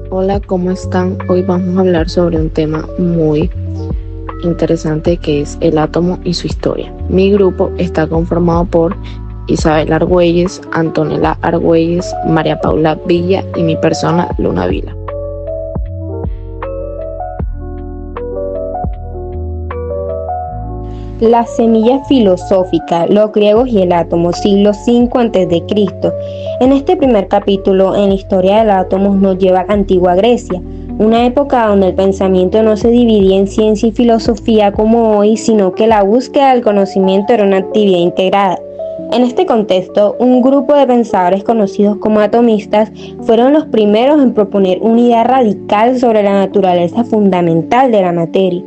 Hola, ¿cómo están? Hoy vamos a hablar sobre un tema muy interesante que es el átomo y su historia. Mi grupo está conformado por Isabel Argüelles, Antonella Argüelles, María Paula Villa y mi persona, Luna Vila. La semilla filosófica, los griegos y el átomo, siglo V a.C. En este primer capítulo, en la historia del átomo, nos lleva a la antigua Grecia, una época donde el pensamiento no se dividía en ciencia y filosofía como hoy, sino que la búsqueda del conocimiento era una actividad integrada. En este contexto, un grupo de pensadores conocidos como atomistas fueron los primeros en proponer una idea radical sobre la naturaleza fundamental de la materia.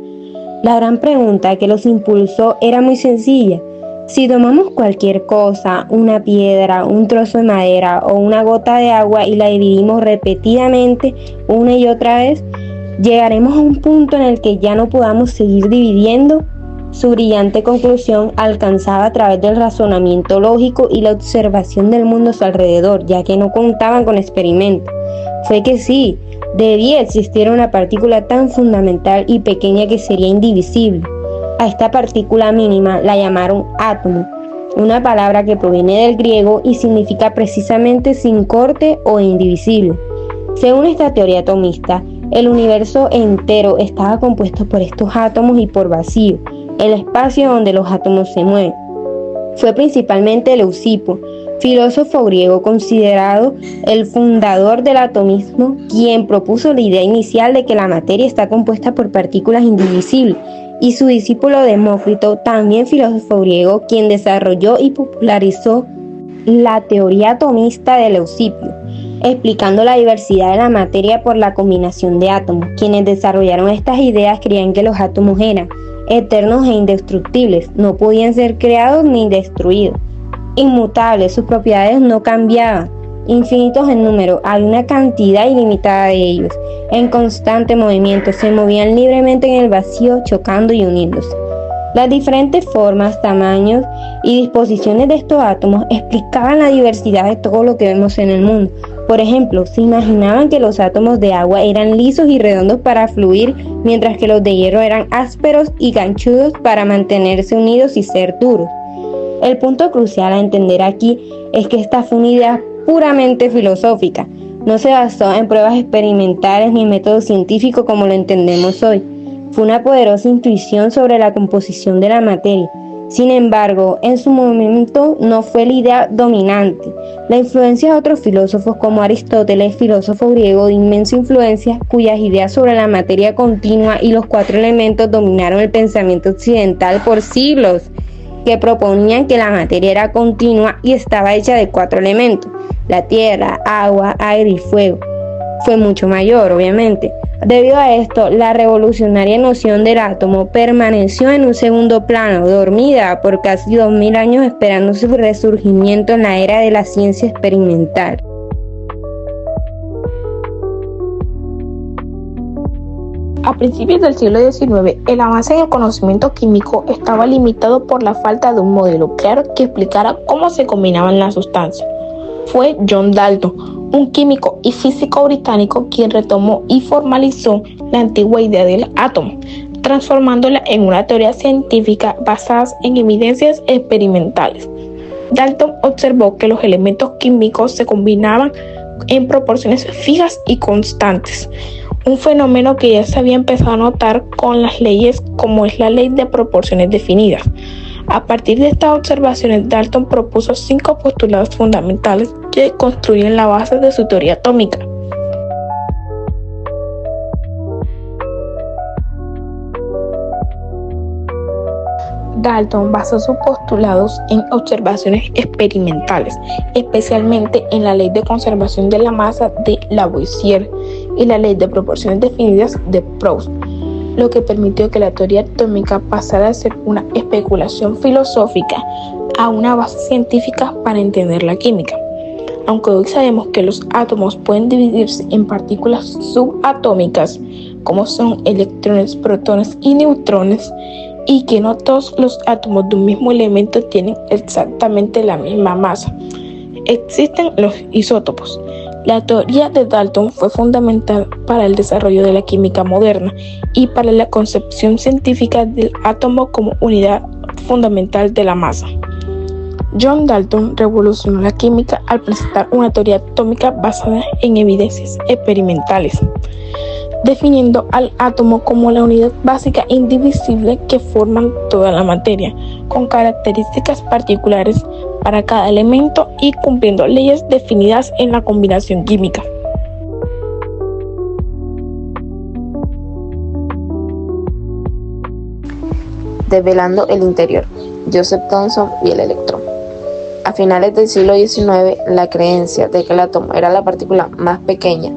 La gran pregunta que los impulsó era muy sencilla. Si tomamos cualquier cosa, una piedra, un trozo de madera o una gota de agua y la dividimos repetidamente una y otra vez, ¿llegaremos a un punto en el que ya no podamos seguir dividiendo? Su brillante conclusión, alcanzada a través del razonamiento lógico y la observación del mundo a su alrededor, ya que no contaban con experimentos, fue que sí, debía existir una partícula tan fundamental y pequeña que sería indivisible. A esta partícula mínima la llamaron átomo, una palabra que proviene del griego y significa precisamente sin corte o indivisible. Según esta teoría atomista, el universo entero estaba compuesto por estos átomos y por vacío, el espacio donde los átomos se mueven. Fue principalmente Leucipo, filósofo griego considerado el fundador del atomismo, quien propuso la idea inicial de que la materia está compuesta por partículas indivisibles, y su discípulo Demócrito, también filósofo griego, quien desarrolló y popularizó la teoría atomista de Leucipo, explicando la diversidad de la materia por la combinación de átomos. Quienes desarrollaron estas ideas creían que los átomos eran eternos e indestructibles, no podían ser creados ni destruidos. Inmutables, sus propiedades no cambiaban, infinitos en número, hay una cantidad ilimitada de ellos, en constante movimiento, se movían libremente en el vacío, chocando y uniéndose. Las diferentes formas, tamaños y disposiciones de estos átomos explicaban la diversidad de todo lo que vemos en el mundo. Por ejemplo, se imaginaban que los átomos de agua eran lisos y redondos para fluir, mientras que los de hierro eran ásperos y ganchudos para mantenerse unidos y ser duros. El punto crucial a entender aquí es que esta fue una idea puramente filosófica. No se basó en pruebas experimentales ni en métodos científicos como lo entendemos hoy. Fue una poderosa intuición sobre la composición de la materia. Sin embargo, en su momento no fue la idea dominante. La influencia de otros filósofos como Aristóteles, filósofo griego de inmensa influencia, cuyas ideas sobre la materia continua y los cuatro elementos dominaron el pensamiento occidental por siglos, que proponían que la materia era continua y estaba hecha de cuatro elementos: la tierra, agua, aire y fuego. Fue mucho mayor, obviamente. Debido a esto, la revolucionaria noción del átomo permaneció en un segundo plano, dormida por casi 2000 años, esperando su resurgimiento en la era de la ciencia experimental. A principios del siglo XIX, el avance en el conocimiento químico estaba limitado por la falta de un modelo claro que explicara cómo se combinaban las sustancias. Fue John Dalton, un químico y físico británico, quien retomó y formalizó la antigua idea del átomo, transformándola en una teoría científica basada en evidencias experimentales. Dalton observó que los elementos químicos se combinaban en proporciones fijas y constantes, un fenómeno que ya se había empezado a notar con las leyes como es la ley de proporciones definidas. A partir de estas observaciones, Dalton propuso 5 postulados fundamentales que construyen la base de su teoría atómica. Dalton basó sus postulados en observaciones experimentales, especialmente en la ley de conservación de la masa de Lavoisier y la ley de proporciones definidas de Proust, lo que permitió que la teoría atómica pasara de ser una especulación filosófica a una base científica para entender la química. Aunque hoy sabemos que los átomos pueden dividirse en partículas subatómicas, como son electrones, protones y neutrones, y que no todos los átomos de un mismo elemento tienen exactamente la misma masa. Existen los isótopos, La teoría de Dalton fue fundamental para el desarrollo de la química moderna y para la concepción científica del átomo como unidad fundamental de la masa. John Dalton revolucionó la química al presentar una teoría atómica basada en evidencias experimentales, definiendo al átomo como la unidad básica indivisible que forman toda la materia, con características particulares para cada elemento y cumpliendo leyes definidas en la combinación química. Desvelando el interior, Joseph Thomson y el electrón. A finales del siglo XIX, la creencia de que el átomo era la partícula más pequeña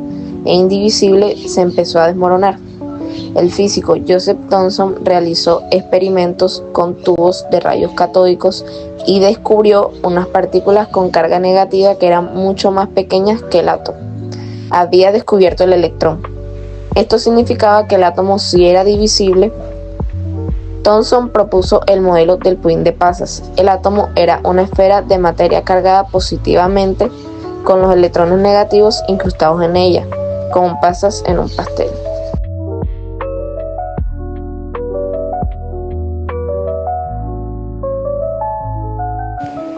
e indivisible se empezó a desmoronar. El físico Joseph Thomson realizó experimentos con tubos de rayos catódicos y descubrió unas partículas con carga negativa que eran mucho más pequeñas que el átomo. Había descubierto el electrón. Esto significaba que el átomo sí era divisible. Thomson propuso el modelo del pudín de pasas. El átomo era una esfera de materia cargada positivamente con los electrones negativos incrustados en ella, como pasas en un pastel.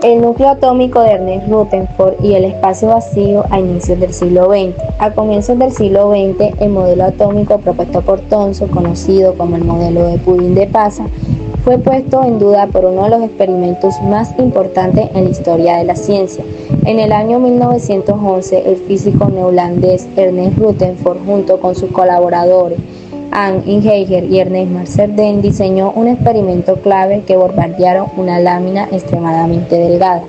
El núcleo atómico de Ernest Rutherford y el espacio vacío a inicios del siglo XX. A comienzos del siglo XX, el modelo atómico propuesto por Thomson, conocido como el modelo de pudín de pasas, fue puesto en duda por uno de los experimentos más importantes en la historia de la ciencia. En el año 1911, el físico neerlandés Ernest Rutherford, junto con sus colaboradores Anne Geiger y Ernest Marsden, diseñó un experimento clave que bombardearon una lámina extremadamente delgada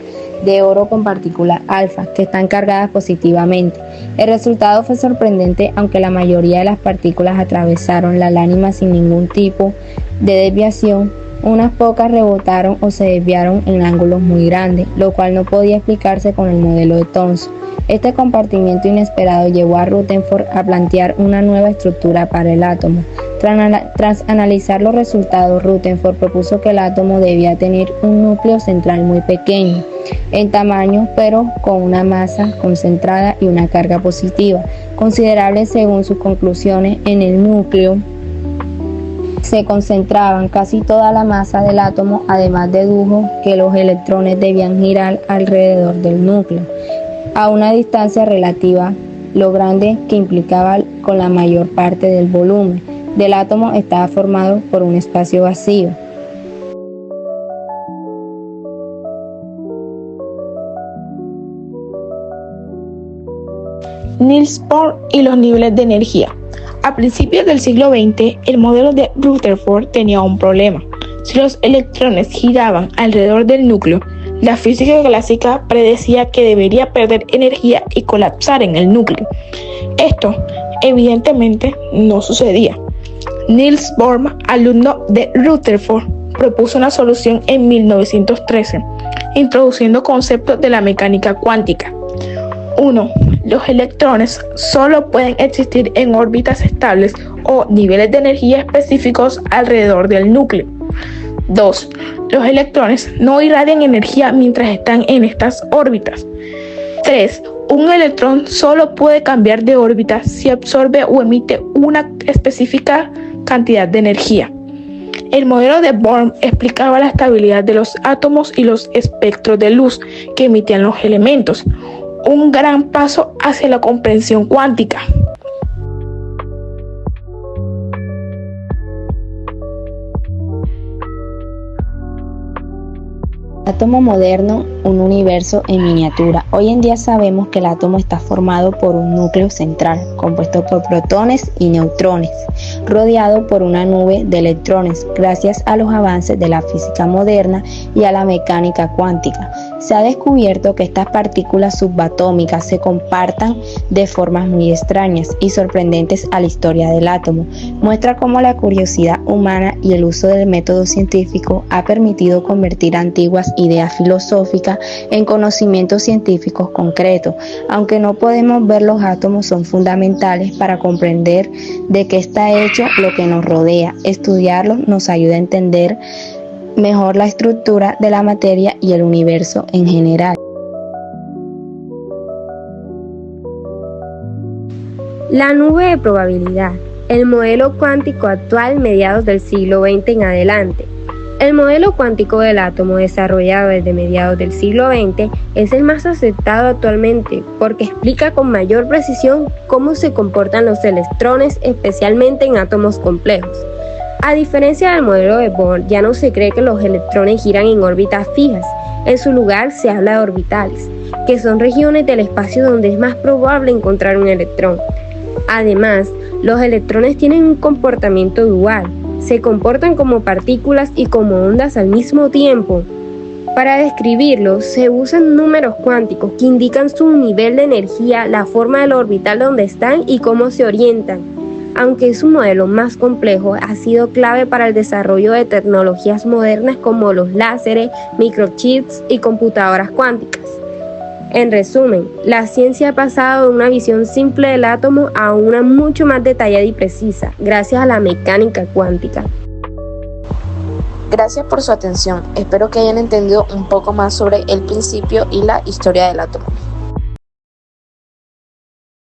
de oro con partículas alfa que están cargadas positivamente. El resultado fue sorprendente, aunque la mayoría de las partículas atravesaron la lámina sin ningún tipo de desviación. Unas pocas rebotaron o se desviaron en ángulos muy grandes, lo cual no podía explicarse con el modelo de Thomson. Este compartimiento inesperado llevó a Rutherford a plantear una nueva estructura para el átomo. Tras analizar los resultados, Rutherford propuso que el átomo debía tener un núcleo central muy pequeño en tamaño, pero con una masa concentrada y una carga positiva considerable. Según sus conclusiones, en el núcleo se concentraban casi toda la masa del átomo. Además, dedujo que los electrones debían girar alrededor del núcleo a una distancia relativa, lo grande que implicaba con la mayor parte del volumen del átomo estaba formado por un espacio vacío. Niels Bohr y los niveles de energía. A principios del siglo XX, el modelo de Rutherford tenía un problema. Si los electrones giraban alrededor del núcleo, la física clásica predecía que debería perder energía y colapsar en el núcleo. Esto, evidentemente, no sucedía. Niels Bohr, alumno de Rutherford, propuso una solución en 1913, introduciendo conceptos de la mecánica cuántica. 1. Los electrones solo pueden existir en órbitas estables o niveles de energía específicos alrededor del núcleo. 2. Los electrones no irradian energía mientras están en estas órbitas. 3. Un electrón solo puede cambiar de órbita si absorbe o emite una específica cantidad de energía. El modelo de Bohr explicaba la estabilidad de los átomos y los espectros de luz que emitían los elementos, un gran paso hacia la comprensión cuántica. Átomo moderno, un universo en miniatura. Hoy en día sabemos que el átomo está formado por un núcleo central, compuesto por protones y neutrones, rodeado por una nube de electrones. Gracias a los avances de la física moderna y a la mecánica cuántica, se ha descubierto que estas partículas subatómicas se comportan de formas muy extrañas y sorprendentes a la historia del átomo. Muestra cómo la curiosidad humana y el uso del método científico ha permitido convertir antiguas ideas filosóficas en conocimientos científicos concretos. Aunque no podemos ver los átomos, son fundamentales para comprender de qué está hecho lo que nos rodea. Estudiarlos nos ayuda a entender mejor la estructura de la materia y el universo en general. La nube de probabilidad, el modelo cuántico actual mediados del siglo XX en adelante. El modelo cuántico del átomo desarrollado desde mediados del siglo XX es el más aceptado actualmente porque explica con mayor precisión cómo se comportan los electrones, especialmente en átomos complejos. A diferencia del modelo de Bohr, ya no se cree que los electrones giran en órbitas fijas. En su lugar se habla de orbitales, que son regiones del espacio donde es más probable encontrar un electrón. Además, los electrones tienen un comportamiento dual. Se comportan como partículas y como ondas al mismo tiempo. Para describirlos, se usan números cuánticos que indican su nivel de energía, la forma del orbital donde están y cómo se orientan. Aunque es un modelo más complejo, ha sido clave para el desarrollo de tecnologías modernas como los láseres, microchips y computadoras cuánticas. En resumen, la ciencia ha pasado de una visión simple del átomo a una mucho más detallada y precisa, gracias a la mecánica cuántica. Gracias por su atención. Espero que hayan entendido un poco más sobre el principio y la historia del átomo.